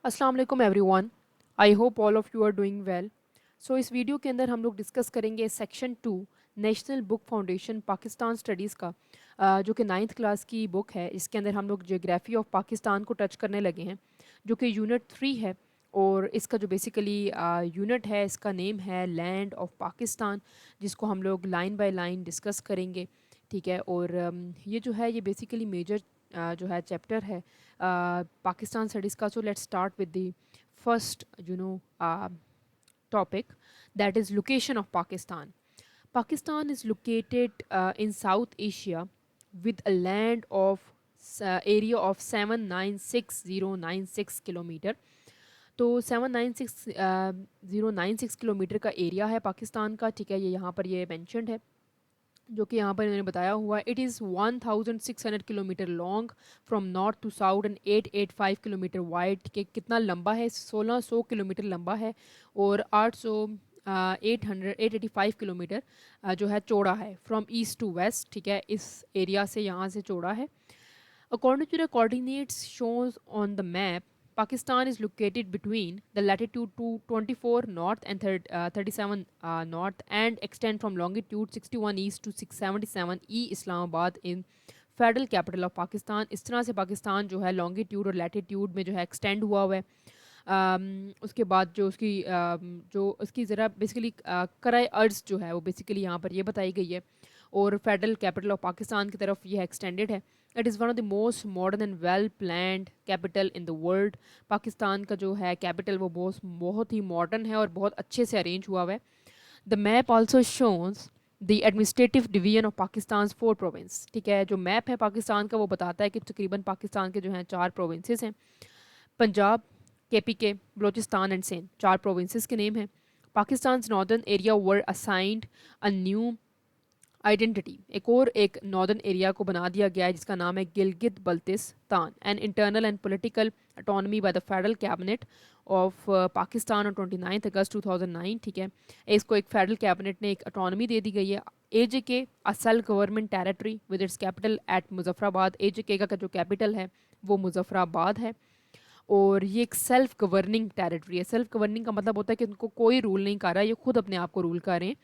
अस्सलाम वालेकुम everyone. I hope all of you are doing well. So इस video के अंदर हम लोग डिस्कस करेंगे section 2 National Book Foundation Pakistan studies का, जो कि 9th क्लास की बुक है। इसके अंदर हम लोग जियोग्राफी ऑफ पाकिस्तान को टच करने लगे हैं, जो कि यूनिट 3 है। और इसका जो बेसिकली यूनिट है, इसका नेम है लैंड ऑफ पाकिस्तान, जिसको हम लोग लाइन बाय लाइन डिस्कस करेंगे। ठीक है। और ये जो है ये बेसिकली मेजर जो है चैप्टर है पाकिस्तान स्टडीज़ का। So let's start with the first topic, that is location of Pakistan. Pakistan is located in South Asia with a land of area of 796,096 kilometre. तो 796,096 किलोमीटर का एरिया है पाकिस्तान का। ठीक है, ये यहाँ पर ये मैंशनड है, जो कि यहाँ पर इन्होंने बताया हुआ है। It is 1600 kilometre long from north to south and 885 kilometre wide. के कितना लंबा है? 1600 किलोमीटर लंबा है और 885 किलोमीटर जो है चौड़ा है, फ्रॉम ईस्ट टू वेस्ट। ठीक है, इस एरिया से यहाँ से चौड़ा है। According to the coordinates shown on the map, Pakistan is located between the latitude to 24 north and 37 north, and extend from longitude 61 east to 677 e Islamabad in federal capital of Pakistan. इस तरह से पाकिस्तान जो है लॉन्गिट्यूड और latitude में जो है extend हुआ हुआ है। उसके बाद जो उसकी ज़रा बेसिकली कराए अर्ज जो है वो बेसिकली यहाँ पर ये बताई गई है, और फेडरल कैपिटल ऑफ पाकिस्तान की तरफ ये एक्सटेंडेड है। It is one of the most modern and well planned capital in the world. Pakistan का जो है कैपिटल वो बहुत ही मॉडर्न है और बहुत अच्छे से अरेंज हुआ हुआ है। द मैप ऑल्सो शोन्स the administrative division of Pakistan 4 province. ठीक है, जो मैप है पाकिस्तान का वो बताता है कि तकरीबन पाकिस्तान के जो हैं 4 प्रोविंसेस हैं। Punjab, KPK, Balochistan and Sindh, 4 provinces के नेम हैं। Pakistan northern area were assigned a new identity. एक नॉर्दर्न एरिया को बना दिया गया है जिसका नाम है Gilgit Baltistan. And internal and political autonomy by the federal cabinet of Pakistan on 29 August 2009। ठीक है, इसको एक फेडरल कैबिनेट ने एक ऑटोनमी दे दी गई है। AJK a self government territory with its capital eight Muzaffarabad. AJK का जो कैपिटल है वो मुजफ्फराबाद है, और ये एक सेल्फ गवर्निंग टेरिटरी है। सेल्फ गवर्निंग का मतलब होता है कि उनको कोई रूल नहीं कर रहा, ये खुद अपने आप को रूल कर रहे हैं।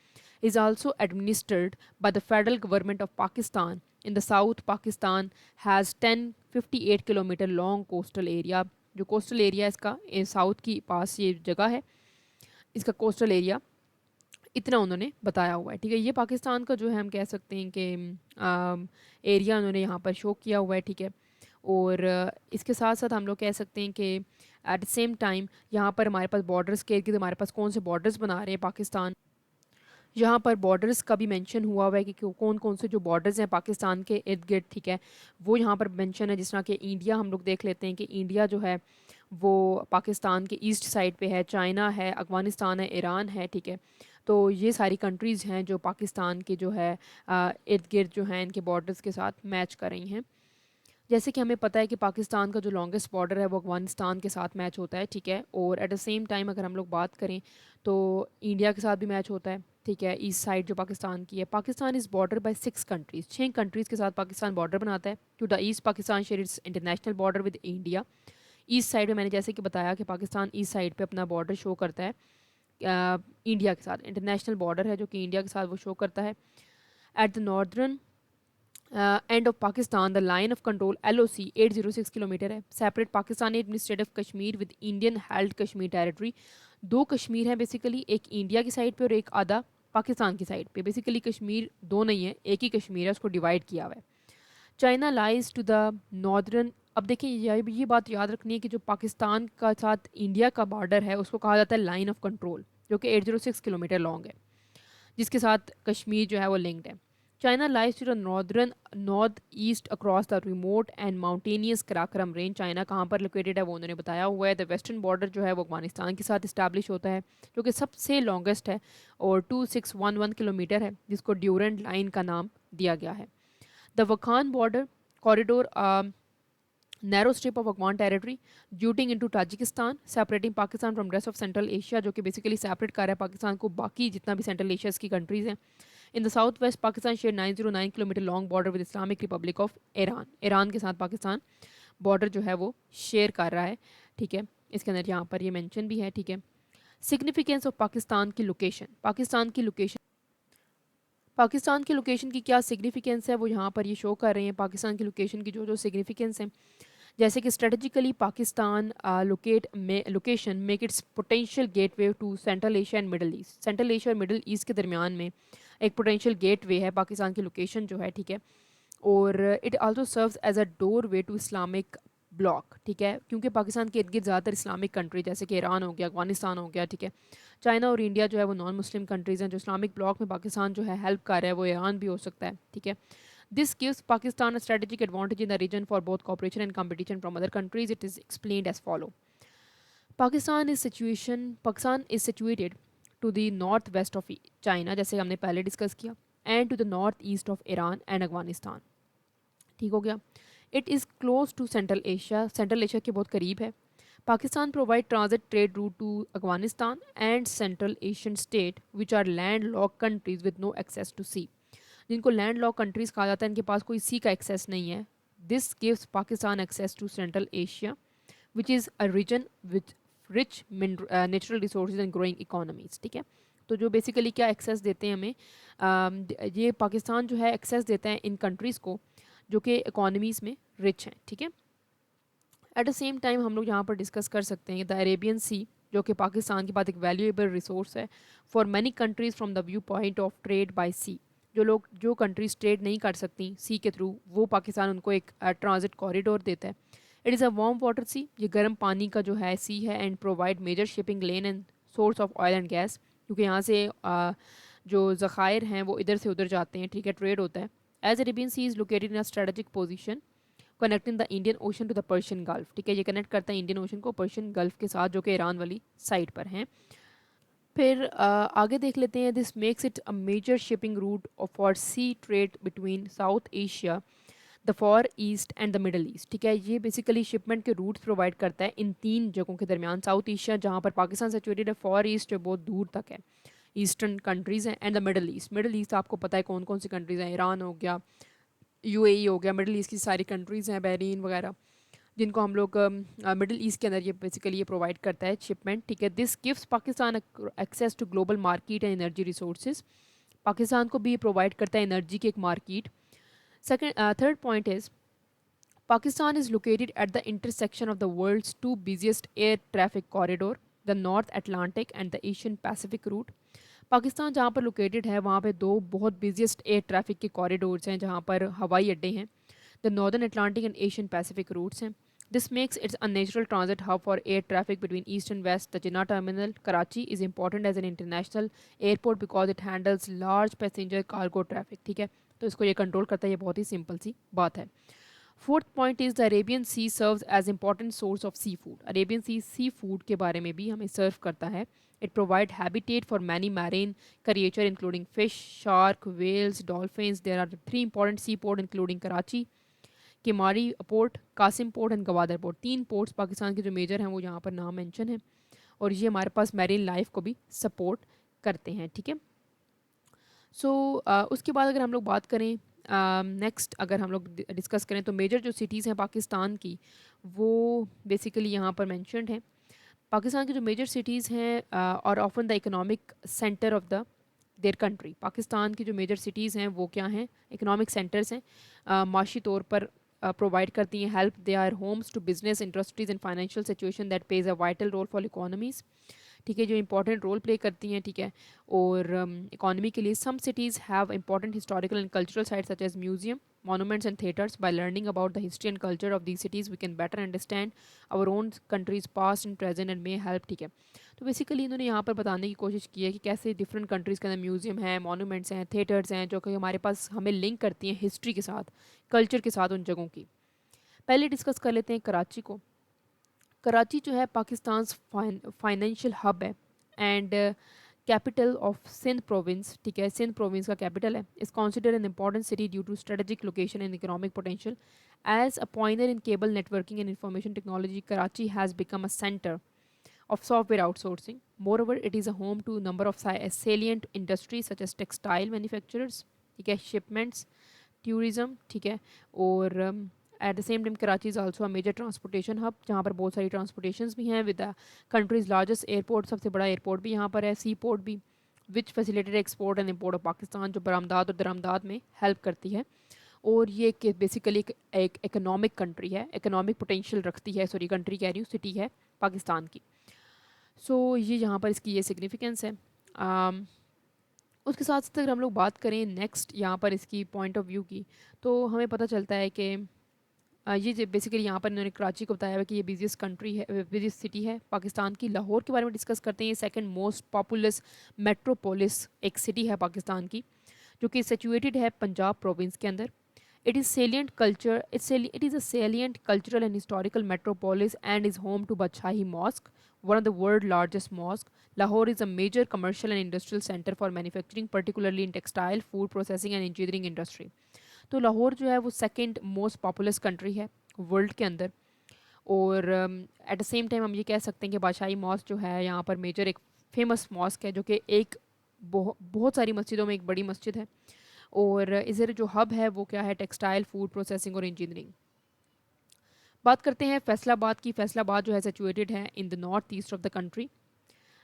Is also administered by the federal government of Pakistan. In the south Pakistan has 1058 kilometre long coastal area. जो कोस्टल एरिया इसका साउथ की पास ये जगह है, इसका कोस्टल एरिया इतना उन्होंने बताया हुआ है। ठीक है, ये पाकिस्तान का जो है हम कह सकते हैं कि एरिया उन्होंने यहाँ पर शो किया हुआ है। ठीक है, और इसके साथ साथ हम लोग कह सकते हैं कि एट द सेम टाइम यहाँ पर हमारे पास बॉर्डर्स के इर्द गिर्द हमारे पास कौन से बॉर्डर्स बना रहे हैं पाकिस्तान। यहाँ पर बॉर्डर्स का भी मेंशन हुआ हुआ है कि कौन कौन से जो बॉर्डर्स हैं पाकिस्तान के इर्द गिर्द। ठीक है, वो यहाँ पर मेंशन है। जिस तरह कि इंडिया हम लोग देख लेते हैं कि इंडिया जो है वो पाकिस्तान के ईस्ट साइड पे है। चाइना है, अफ़गानिस्तान है, ईरान है। ठीक है, तो ये सारी कंट्रीज़ हैं जो पाकिस्तान के जो है इर्द गिर्द जो हैं इनके बॉर्डर्स के साथ मैच कर रही हैं। जैसे कि हमें पता है कि पाकिस्तान का जो लॉन्गेस्ट बॉर्डर है वो अफ़गानिस्तान के साथ मैच होता है। ठीक है, और एट द सेम टाइम अगर हम लोग बात करें तो इंडिया के साथ भी मैच होता है। ठीक है, ईस्ट साइड जो पाकिस्तान की है। Pakistan is border by 6 countries, 6 countries के साथ पाकिस्तान बॉर्डर बनाता है। To the east Pakistan share its international border with India. East side में मैंने जैसे कि बताया कि पाकिस्तान ईस्ट साइड पे अपना बॉर्डर शो करता है इंडिया के साथ। इंटरनेशनल बॉर्डर है जो कि इंडिया के साथ वो शो करता है। At the northern end of Pakistan the line of control LOC 806 kilometre है। Separate Pakistani administrative Kashmir with Indian held Kashmir territory. 2 Kashmir हैं बेसिकली, एक इंडिया की साइड पे और एक आधा पाकिस्तान की साइड पे। बेसिकली कश्मीर दो नहीं है, एक ही कश्मीर है, उसको डिवाइड किया हुआ है। China lies to the northern. अब देखिए ये बात याद रखनी है कि जो पाकिस्तान का साथ इंडिया का बॉर्डर है उसको कहा जाता है लाइन ऑफ कंट्रोल, जो कि 806 किलोमीटर लॉन्ग है, जिसके साथ कश्मीर जो है वो लिंक्ड है। China lies to the northern north east across the remote and mountainous Karakoram range. China कहाँ पर लोकेटेड है वो उन्होंने बताया हुआ है। द वेस्टर्न बॉर्डर जो है वो अफगानिस्तान के साथ इस्टेब्लिश होता है, जो कि सबसे लॉन्गेस्ट है और 2611 किलोमीटर है, जिसको ड्यूरेंट लाइन का नाम दिया गया है। The Wakhan border corridor narrow strip of Afghan territory jutting into Tajikistan separating Pakistan from rest of Central Asia, जो कि बेसिकली सेपरेट कर रहा है पाकिस्तान को बाकी जितना भी सेंट्रल एशिया की कंट्रीज़ हैं। In the south west Pakistan share 909 kilometre long border with Islamic Republic of Iran. Iran के साथ पाकिस्तान बॉर्डर जो है वो शेयर कर रहा है। ठीक है, इसके अंदर यहाँ पर ये मेंशन भी है, ठीक है। सिग्निफिकेंस ऑफ पाकिस्तान की लोकेशन, पाकिस्तान की लोकेशन की क्या सिग्निफिकेंस है वो यहाँ पर ये शो कर रहे हैं। पाकिस्तान की लोकेशन की जो जो सिग्निफिकेंस है, जैसे कि strategically Pakistan location make its potential gateway to Central Asia and Middle East. Central Asia और मिडल ईस्ट के दरमियान में एक पोटेंशियल गेटवे है पाकिस्तान की लोकेशन जो है, ठीक है। और it also serves as a doorway to Islamic bloc, ठीक है, क्योंकि पाकिस्तान के इर्द गिर्द ज़्यादातर इस्लामिक कंट्री जैसे कि ईरान हो गया, अफगानिस्तान हो गया, ठीक है। चाइना और इंडिया जो है वो नॉन मुस्लिम कंट्रीज़ हैं। जो इस्लामिक ब्लॉक में पाकिस्तान जो है हेल्प कर रहा है वो ईरान भी हो सकता है, ठीक है। This gives Pakistan a strategic advantage in the region for both cooperation and competition from other countries. It is explained as follow. Pakistan is situated to the north west of China, जैसे हमने पहले डिस्कस किया, and to the north east of Iran and Afghanistan, ठीक हो गया। It is close to Central Asia के बहुत करीब है। Pakistan provide transit trade route to Afghanistan and central Asian state which are land lock countries with no access to sea. जिनको land lock countries कहा जाता है, इनके पास कोई सी का एक्सेस नहीं है। This gives Pakistan access to Central Asia which is a region with rich natural resource and growing economies, ठीक है। तो जो बेसिकली क्या एक्सेस देते हैं हमें, ये पाकिस्तान जो है एक्सेस देता है इन कंट्रीज़ को जो कि इकोनॉमीज़ में रिच हैं, ठीक है। एट द सेम टाइम हम लोग यहाँ पर डिस्कस कर सकते हैं द अरेबियन सी, जो कि पाकिस्तान के पास एक वैल्यूएबल रिसोर्स है for many countries from the view point of trade by sea. जो कंट्रीज ट्रेड नहीं कर सकती सी के थ्रू, वो पाकिस्तान उनको एक ट्रांजिट कॉरिडोर देता है। It is a warm water sea, ये गर्म पानी का जो है सी है, and provide major shipping lane and source of oil and gas, क्योंकि यहाँ से जो ज़खायर हैं वो इधर से उधर जाते हैं, ठीक है, ट्रेड होता है। As Arabian Sea is located in a strategic position connecting the Indian Ocean to the Persian Gulf, ठीक है। ये कनेक्ट करता है इंडियन ओशन को पर्शियन गल्फ के साथ, जो कि ईरान वाली साइड पर हैं। फिर आगे देख लेते हैं। This makes it a major shipping route for sea trade between South Asia, the Far East and the Middle East, ठीक है। ये बेसिकली शिपमेंट के रूट्स प्रोवाइड करता है इन तीन जगहों के दरमियान। साउथ एशिया जहाँ पर पाकिस्तान सिचुएटेड है, फॉर ईस्ट जो बहुत दूर तक है, ईस्टर्न कंट्रीज़ हैं, एंड द मिडल ईस्ट आपको पता है कौन कौन सी कंट्रीज़ हैं, ईरान हो गया, यूएई हो गया, मिडल ईस्ट की सारी कंट्रीज़ हैं, बहरीन वगैरह, जिनको हम लोग मिडल ईस्ट के अंदर ये बेसिकली ये प्रोवाइड करता है शिपमेंट, ठीक है। This gives Pakistan access to global market and energy resources. Pakistan को भी ये प्रोवाइड करता है एनर्जी की एक market. Third point is Pakistan is located at the intersection of the world's two busiest air traffic corridor, the North Atlantic and the Asian Pacific route. Pakistan जहाँ पर located है वहाँ पे दो बहुत बिजिएस्ट एयर ट्रैफिक के कॉरिडोर्स हैं जहाँ पर हवाई अड्डे हैं। The northern Atlantic and Asian Pacific routes हैं। This makes its a natural transit hub for air traffic between east and west. The Jinnah terminal Karachi is important as an international airport because it handles large passenger cargo traffic, ठीक है। तो इसको ये control करता है, ये बहुत ही सिंपल सी बात है। Fourth point is the Arabian Sea serves as important source of seafood. Arabian seafood के बारे में भी हमें सर्व करता है। It provide habitat for many marine creature including fish, shark, whales, dolphins. There are three important sea port including Karachi, Keamari port, Qasim port and Gwadar port. तीन ports Pakistan के जो मेजर हैं वो यहाँ पर नाम मेंशन है, और ये हमारे पास मैरीन लाइफ को भी सपोर्ट करते हैं, ठीक है। सो उसके बाद अगर हम लोग बात करें नेक्स्ट, अगर हम लोग डिस्कस करें तो मेजर जो सिटीज़ हैं पाकिस्तान की वो बेसिकली यहाँ पर मेंशन्ड हैं। पाकिस्तान की जो मेजर सिटीज़ हैं और often the economic centre of the their country. Pakistan की जो मेजर सिटीज़ हैं वो क्या हैं, इकोनॉमिक सेंटर्स हैं, माशी तौर पर प्रोवाइड करती हैं help. They are homes to business industries and financial situation that plays a vital role for economies, ठीक है, जो इंपॉर्टेंट रोल प्ले करती हैं, ठीक है, और इकोनॉमी के लिए। Some cities have important historical and cultural sites such as museum, monuments and theatres. By learning about the history and culture of these cities we can better understand our own country's past and present and may help, ठीक है। तो basically इन्होंने यहाँ पर बताने की कोशिश की है कि कैसे डिफरेंट कंट्रीज़ के अंदर म्यूजियम हैं, मॉन्यूमेंट्स हैं, थिएटर्स हैं, जो कि हमारे पास हमें लिंक करती हैं हिस्ट्री के साथ, कल्चर के साथ उन जगहों की। पहले डिस्कस कर लेते हैं कराची को। कराची जो है पाकिस्तान फाइनेंशियल हब है and capital of Sindh province, ठीक है, सिंध प्रोविंस का कैपिटल है। Is consider an important city due to strategic location and economic potential. As a pioneer in cable networking and information technology, Karachi has become a centre of software outsourcing. Moreover, it is a home to a number of salient industries such as textile manufacturers, ठीक है, shipments, tourism, ठीक है, और at the same time Karachi is also a major transportation hub, जहाँ पर बहुत सारी transportations भी हैं, with the country's largest airport, सबसे बड़ा एयरपोर्ट भी यहाँ पर है, सी पोर्ट भी, which facilitated export and import of Pakistan, जो बरामदात और दरामदात में हेल्प करती है। और ये बेसिकली एक इकोनॉमिक कंट्री है, इकोनॉमिक पोटेंशियल रखती है, सॉरी कंट्री कह रही हूँ, सिटी है पाकिस्तान की। सो ये यहाँ पर इसकी ये सिग्निफिकेंस है। उसके साथ साथ अगर हम लोग बात करें नेक्स्ट यहाँ पर इसकी पॉइंट ऑफ व्यू की, तो हमें पता चलता है कि ये बेसिकली यहाँ पर इन्होंने कराची को बताया है कि ये बिजिएस्ट कंट्री है, बिजिएस्ट सिटी है पाकिस्तान की। लाहौर के बारे में डिस्कस करते हैं, ये सेकंड मोस्ट पॉपुलस मेट्रोपोलिस एक सिटी है पाकिस्तान की, जो कि सिचुएटेड है पंजाब प्रोविंस के अंदर। It is salient culture. It is a salient cultural and historical metropolis and is home to Badshahi Mosque, one of the world's largest mosques. Lahore is a major commercial and industrial center for manufacturing, particularly in textile, food processing and engineering industry. तो लाहौर जो है वो second most populous country है world के अंदर। और at the same time हम ये कह सकते हैं कि बादशाही मॉस्क जो है यहाँ पर मेजर एक फेमस मॉस्क है, जो कि एक बहुत सारी मस्जिदों में एक बड़ी मस्जिद है। और इधर जो हब है वो क्या है, टेक्सटाइल, फूड प्रोसेसिंग और इंजीनियरिंग। बात करते हैं फैसलाबाद की। फैसलाबाद जो है सिचुएटेड है in the north east of the country,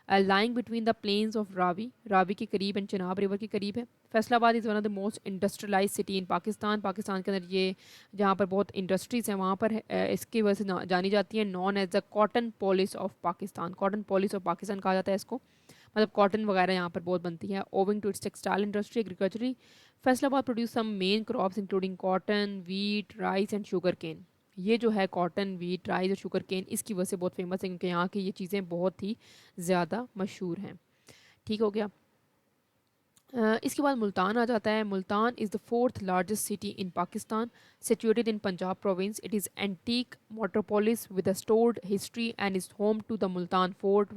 lying between the plains of Ravi के करीब एंड चिनाब रिवर के करीब है। Faisalabad is one of the most industrialize city in Pakistan. Pakistan के अंदर ये जहाँ पर बहुत इंडस्ट्रीज़ हैं वहाँ पर इसकी वजह से जानी जाती है, known as the cottonopolis of Pakistan. Cottonopolis of Pakistan कहा जाता है इसको, मतलब कॉटन वगैरह यहाँ पर बहुत बनती है। Owing to its textile industry, agriculture, Faisalabad produce some main crops including cotton, wheat, rice and sugar cane. ये जो है कॉटन, वीट, राइस और शुगर केन इसकी वजह से बहुत फेमस है, क्योंकि यहाँ की ये चीज़ें बहुत ही ज़्यादा मशहूर हैं। ठीक हो गया। इसके बाद मुल्तान आ जाता है। Multan is the fourth largest city in Pakistan, situated in Punjab province. It is antique metropolis with a stored history and is home to the Multan fort,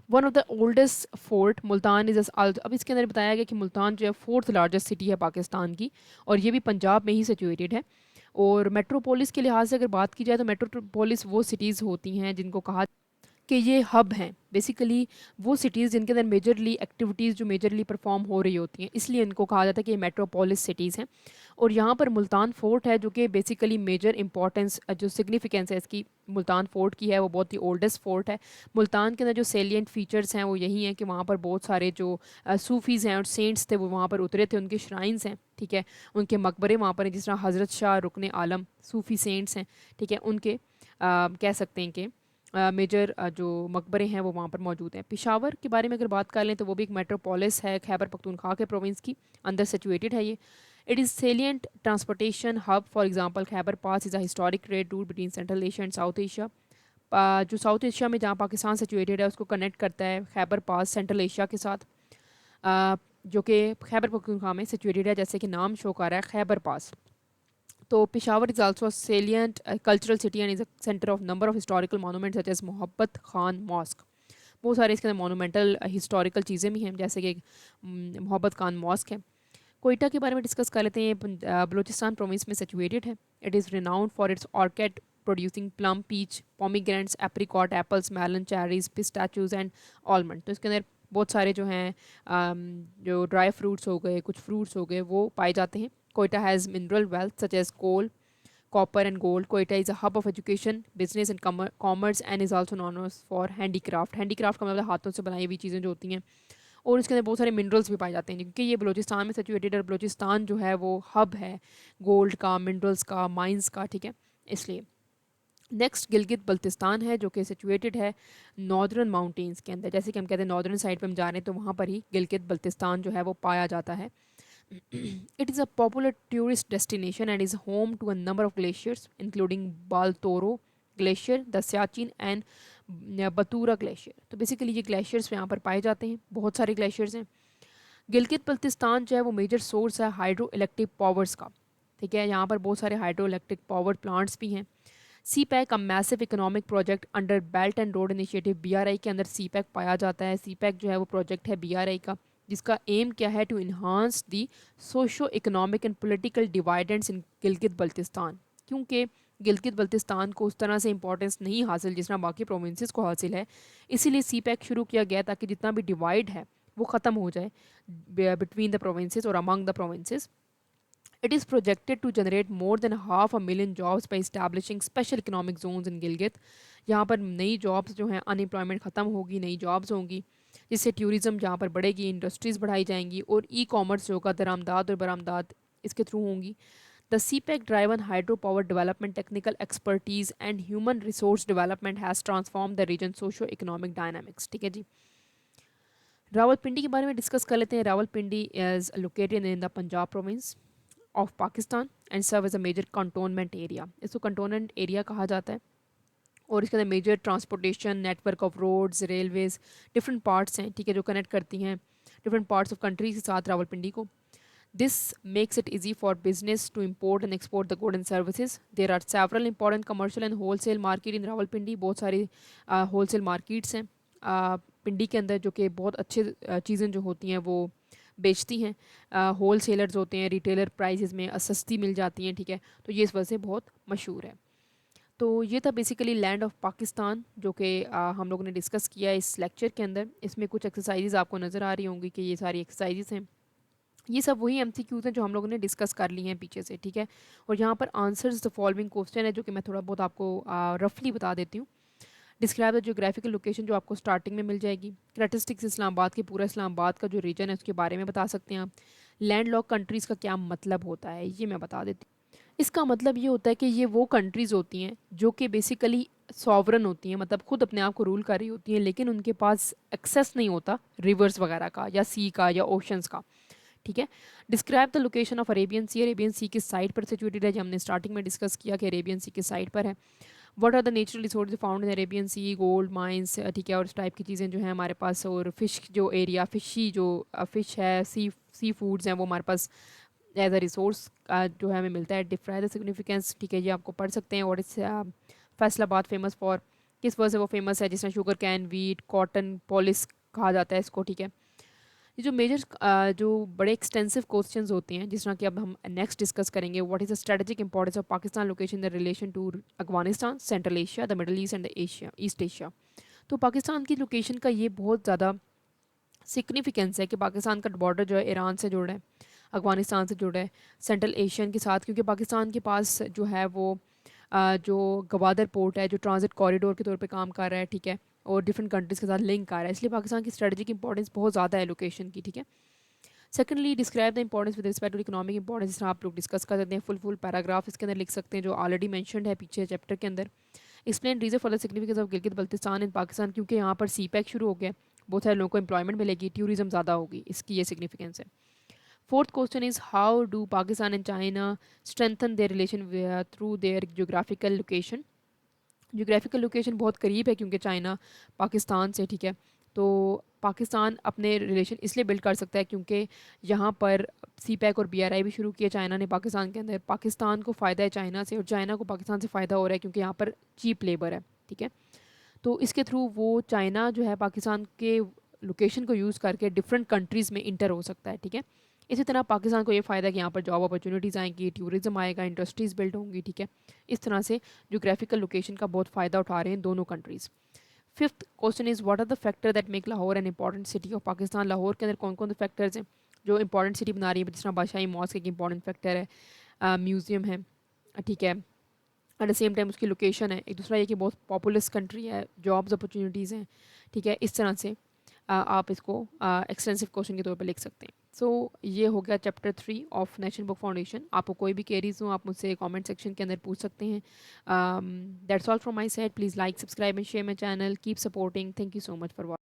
one of the oldest fort. Multan is अब इसके अंदर बताया गया कि मुल्तान जो है फोर्थ लार्जेस्ट सिटी है पाकिस्तान की, और ये भी पंजाब में ही सिचुएटेड है। और मेट्रोपोलिस के लिहाज से अगर बात की जाए तो मेट्रोपोलिस वो सिटीज़ होती हैं जिनको कहा कि ये हब हैं, बेसिकली वो सिटीज़ जिनके अंदर मेजरली एक्टिविटीज़ जो मेजरली परफॉर्म हो रही होती हैं, इसलिए इनको कहा जाता है कि ये मेट्रोपोलिस सिटीज़ हैं। और यहाँ पर मुल्तान फोर्ट है, जो कि बेसिकली मेजर इंपॉर्टेंस जो सिग्निफिकेंस है इसकी मुल्तान फोर्ट की है, वो बहुत ही ओल्डेस्ट फोर्ट है। मुल्तान के अंदर जो सेलियंट फीचर्स हैं वो यही हैं कि वहाँ पर बहुत सारे जो सूफ़ीज़ हैं और सेंट्स थे वो वहाँ पर उतरे थे, उनके श्राइन्स हैं, ठीक है, उनके मकबरे वहाँ पर हैं, जिस तरह हज़रत शाह रुकन आलम सूफ़ी सेंट्स हैं, ठीक है, उनके कह सकते हैं कि मेजर जो मकबरे हैं वो वहाँ पर मौजूद हैं। पेशावर के बारे में अगर बात कर लें तो वो भी एक मेट्रोपोलिस है, खैबर पख्तूनख्वा के प्रोविंस की अंदर सिचुएटेड है ये। It is salient transportation hub, for example Khyber pass is a historic trade route between central Asia and south Asia. जो साउथ एशिया में जहाँ पाकिस्तान सिचुएटेड है उसको कनेक्ट करता है खैबर पास सेंट्रल एशिया के साथ, जो कि खैबर पख्तूनख्वा में सिचुएटेड है, जैसे कि नाम शो कर रहा है खैबर पास। तो Peshawar is also salient cultural city and is a centre of number of historical monuments such as Mohabbat Khan mask. बहुत सारे इसके अंदर मोनूमेंटल हिस्टोरिकल चीज़ें भी हैं, जैसे कि मोहब्बत खान मॉस्क है। कोयटा के बारे में डिस्कस कर लेते हैं। बलूचिस्तान प्रोविंस में सिचुएटेड है। It is renowned for its orchard producing plum, peach, pomegranates, apricot, apples, melon, cherries, pistachios and almond. तो इसके अंदर बहुत सारे जो हैं जो ड्राई फ्रूट्स हो गए, कुछ फ्रूट्स हो गए, वो पाए जाते हैं। Quetta has mineral wealth such as coal, copper and gold. Quetta is a hub of education, business and commerce and is also known for handicraft. Handicraft का मतलब हाथों से बनाई हुई चीज़ें जो होती हैं, और इसके अंदर बहुत सारे मिनरल्स भी पाए जाते हैं, क्योंकि ये बलूचिस्तान में सिचुएटेड है। बलूचिस्तान जो है वो हब है गोल्ड का, मिनरल्स का, माइंस का, ठीक है, इसलिए। नेक्स्ट गिलगित बल्तिस्तान है, जो कि सिचुएटेड है नॉर्दर्न माउंटेन्स के अंदर। जैसे कि हम कहते हैं नॉर्दर्न साइड पे हम जा रहे हैं तो वहाँ पर ही गिलगित बल्तिस्तान जो है वो पाया जाता है। It is a popular tourist destination and is home to a number of glaciers, including Baltoro Glacier, the Siachen and Batura Glacier. तो बेसिकली ये ग्लेशियर्स यहाँ पर पाए जाते हैं, बहुत सारे ग्लेशियर्स हैं। गिलगित बल्तिस्तान जो है वो मेजर सोर्स है हाइड्रो इलेक्ट्रिक पावर्स का, ठीक है, यहाँ पर बहुत सारे हाइड्रो इलेक्ट्रिक पावर प्लांट्स भी हैं। CPEC, a massive economic project under belt and road initiative, BRI के अंदर सी पैक पाया जाता है। सी पैक जो है वो प्रोजेक्ट है BRI का, जिसका एम क्या है, to enhance the socio economic and political dividends in Gilgit Baltistan. क्योंकि गिलगित बल्तिस्तान को उस तरह से इंपॉर्टेंस नहीं हासिल जिस तरह बाकी प्रोविंसेस को हासिल है, इसीलिए सी पैक शुरू किया गया ताकि जितना भी डिवाइड है वो ख़त्म हो जाए बिटवीन द प्रोविंसेस और among the provinces. It is projected to generate more than 500,000 jobs by establishing special economic zones in Gilgit. यहाँ पर नई जॉब्स जो हैं, अनएम्प्लॉयमेंट ख़त्म होगी, नई जॉब्स होंगी, जिससे टूरिज़्म जहाँ पर बढ़ेगी, इंडस्ट्रीज़ बढ़ाई जाएंगी और ई कॉमर्स जो होगा दरामदाद और बरामदाद इसके थ्रू होंगी. The CPEC-driven hydropower development, technical expertise, and human resource development has transformed the region's socio-economic dynamics. ठीक है जी. रावलपिंडी के बारे में डिस्कस कर लेते हैं. Rawalpindi is located in the Punjab province of Pakistan and serve as a major cantonment area. इसको कंटोनमेंट एरिया कहा जाता है और इसके अंदर major transportation network of roads, railways, different parts हैं, ठीक है, जो कनेक्ट करती हैं डिफरेंट पार्ट्स ऑफ कंट्री के साथ रावलपिंडी को. This makes it easy for business to import and export the goods and services. There are several important commercial and wholesale market in Rawalpindi. बहुत सारी wholesale markets हैं पिंडी के अंदर जो कि बहुत अच्छे चीज़ें जो होती हैं वो बेचती हैं. होल सेलर्स होते हैं, रिटेलर प्राइसेस में सस्ती मिल जाती हैं, ठीक है, तो ये इस वजह से बहुत मशहूर है. तो ये था बेसिकली लैंड ऑफ पाकिस्तान जो कि हम लोगों ने डिस्कस किया इस लेक्चर के अंदर. इसमें कुछ एक्सरसाइजेज आपको नज़र आ रही होंगी कि ये सारी एक्सरसाइजेज हैं. ये सब वही एमसीक्यूज हैं जो हम लोगों ने डिस्कस कर ली हैं पीछे से, ठीक है. और यहाँ पर आंसर्स द फॉलोइंग क्वेश्चन है जो कि मैं थोड़ा बहुत आपको रफली बता देती हूँ. डिस्क्राइब द जियोग्राफिकल लोकेशन जो आपको स्टार्टिंग में मिल जाएगी. कैरेक्टरिस्टिक्स इस्लामाबाद के, पूरा इस्लामाबाद का जो रीजन है उसके बारे में बता सकते हैं आप. लैंड लॉक कंट्रीज़ का क्या मतलब होता है ये मैं बता देती हूँ. इसका मतलब ये होता है कि ये वो कंट्रीज़ होती हैं जो कि बेसिकली सॉवरन होती हैं, मतलब खुद अपने आप को रूल कर रही होती हैं, लेकिन उनके पास एक्सेस नहीं होता रिवर्स वगैरह का या सी का या ओशंस का, ठीक है. Describe the location of Arabian sea. Arabian sea किस साइड पर सिचुएटेड है, जो हमने स्टार्टिंग में डिस्कस किया कि अरेबियन सी किस साइड पर है. What are the natural resource found in Arabian Sea, gold mines, ठीक है, और इस टाइप की चीज़ें जो हैं हमारे पास. और फिश जो एरिया, फिशी जो फिश है, सी फूड्स हैं वो हमारे पास एज अ रिसोर्स जो है हमें मिलता है. डिफराइड द सिग्निफिकेंस, ठीक है, ये आपको पढ़ सकते हैं. और इस फैसलाबाद फेमस फॉर, किस वजह से वो फेमस है, जिसमें sugarcane, wheat, cottonopolis कहा जाता है इसको, ठीक है. ये जो मेजर जो बड़े एक्सटेंसिव क्वेश्चंस होते हैं जिस तरह कि अब हम नेक्स्ट डिस्कस करेंगे. What is the strategic importance of Pakistan location in the relation to Afghanistan, Central Asia, the Middle East and the Asia, East Asia. तो पाकिस्तान की लोकेशन का ये बहुत ज़्यादा सिग्निफिकेंस है कि पाकिस्तान का बॉर्डर जो है ईरान से जुड़ा है, अफगानिस्तान से जुड़ा है, सेंट्रल एशियन के साथ, क्योंकि पाकिस्तान के पास जो है वो जो गवादर पोर्ट है जो ट्रांजिट कॉरिडोर के तौर पे काम कर रहा है, ठीक है, और डिफरेंट कंट्रीज़ के साथ लिंक कर रहा है, इसलिए पाकिस्तान की स्ट्रेटजिक इंपॉर्टेंस बहुत ज़्यादा है लोकेशन की, ठीक है. Secondly describe the importance with respect to economic importance, जिस तरह आप लोग डिस्कस कर सकते हैं. फुल पैराग्राफ इसके अंदर लिख सकते हैं जो ऑलरेडी मैंशनड है पीछे चैप्टर के अंदर. Explain reason for the significance of Gilgit Baltistan in Pakistan, क्योंकि यहाँ पर CPEC शुरू हो गया, बहुत सारे लोगों को एम्प्लॉयमेंट मिलेगी, टूरिज्म ज़्यादा होगी, इसकी ये सिग्निफिकेंस है. Fourth question is how do Pakistan and China strengthen there relation through their geographical location. Geographical location बहुत करीब है क्योंकि चाइना पाकिस्तान से, ठीक है, तो पाकिस्तान अपने रिलेशन इसलिए बिल्ड कर सकता है क्योंकि यहाँ पर CPEC और BRI भी शुरू किया चाइना ने पाकिस्तान के अंदर. पाकिस्तान को फ़ायदा है चाइना से और चाइना को पाकिस्तान से फ़ायदा हो रहा है क्योंकि यहाँ पर चीप लेबर है, ठीक है. तो इसके थ्रू वो चाइना जो है पाकिस्तान के लोकेशन को यूज़ करके डिफरेंट कंट्रीज़ में इंटर हो सकता है, ठीक है. इसी तरह पाकिस्तान को ये फ़ायदा है कि यहाँ पर जॉब अपॉर्चुनिटीज़ आएंगी, टूरिज़्म आएगा, इंडस्ट्रीज़ बिल्ड होंगी, ठीक है. इस तरह से जोग्राफिकल लोकेशन का बहुत फ़ायदा उठा रहे हैं दोनों countries. Fifth question is what are the factor that make Lahore an important city of Pakistan. Lahore के अंदर कौन कौन से फैक्टर्स हैं जो इंपॉर्टेंट सिटी बना रही है, जिस तरह बादशाही मॉस्क एक इंपॉर्टेंट फैक्टर है, म्यूज़ियम है, ठीक है, एट द सेम टाइम उसकी लोकेशन है. एक दूसरा ये कि बहुत पॉपुलस कंट्री है, जॉब्स अपॉर्चुनिटीज़ हैं, ठीक है. इस तरह से आप इसको एक्सटेंसिव क्वेश्चन के तौर पर लिख सकते हैं. सो ये हो गया chapter 3 of national Book foundation. आपको कोई भी क्वेरीज हो आप मुझसे कमेंट सेक्शन के अंदर पूछ सकते हैं. That's all from my side. Please like, subscribe and share my channel. Keep supporting. Thank you so much for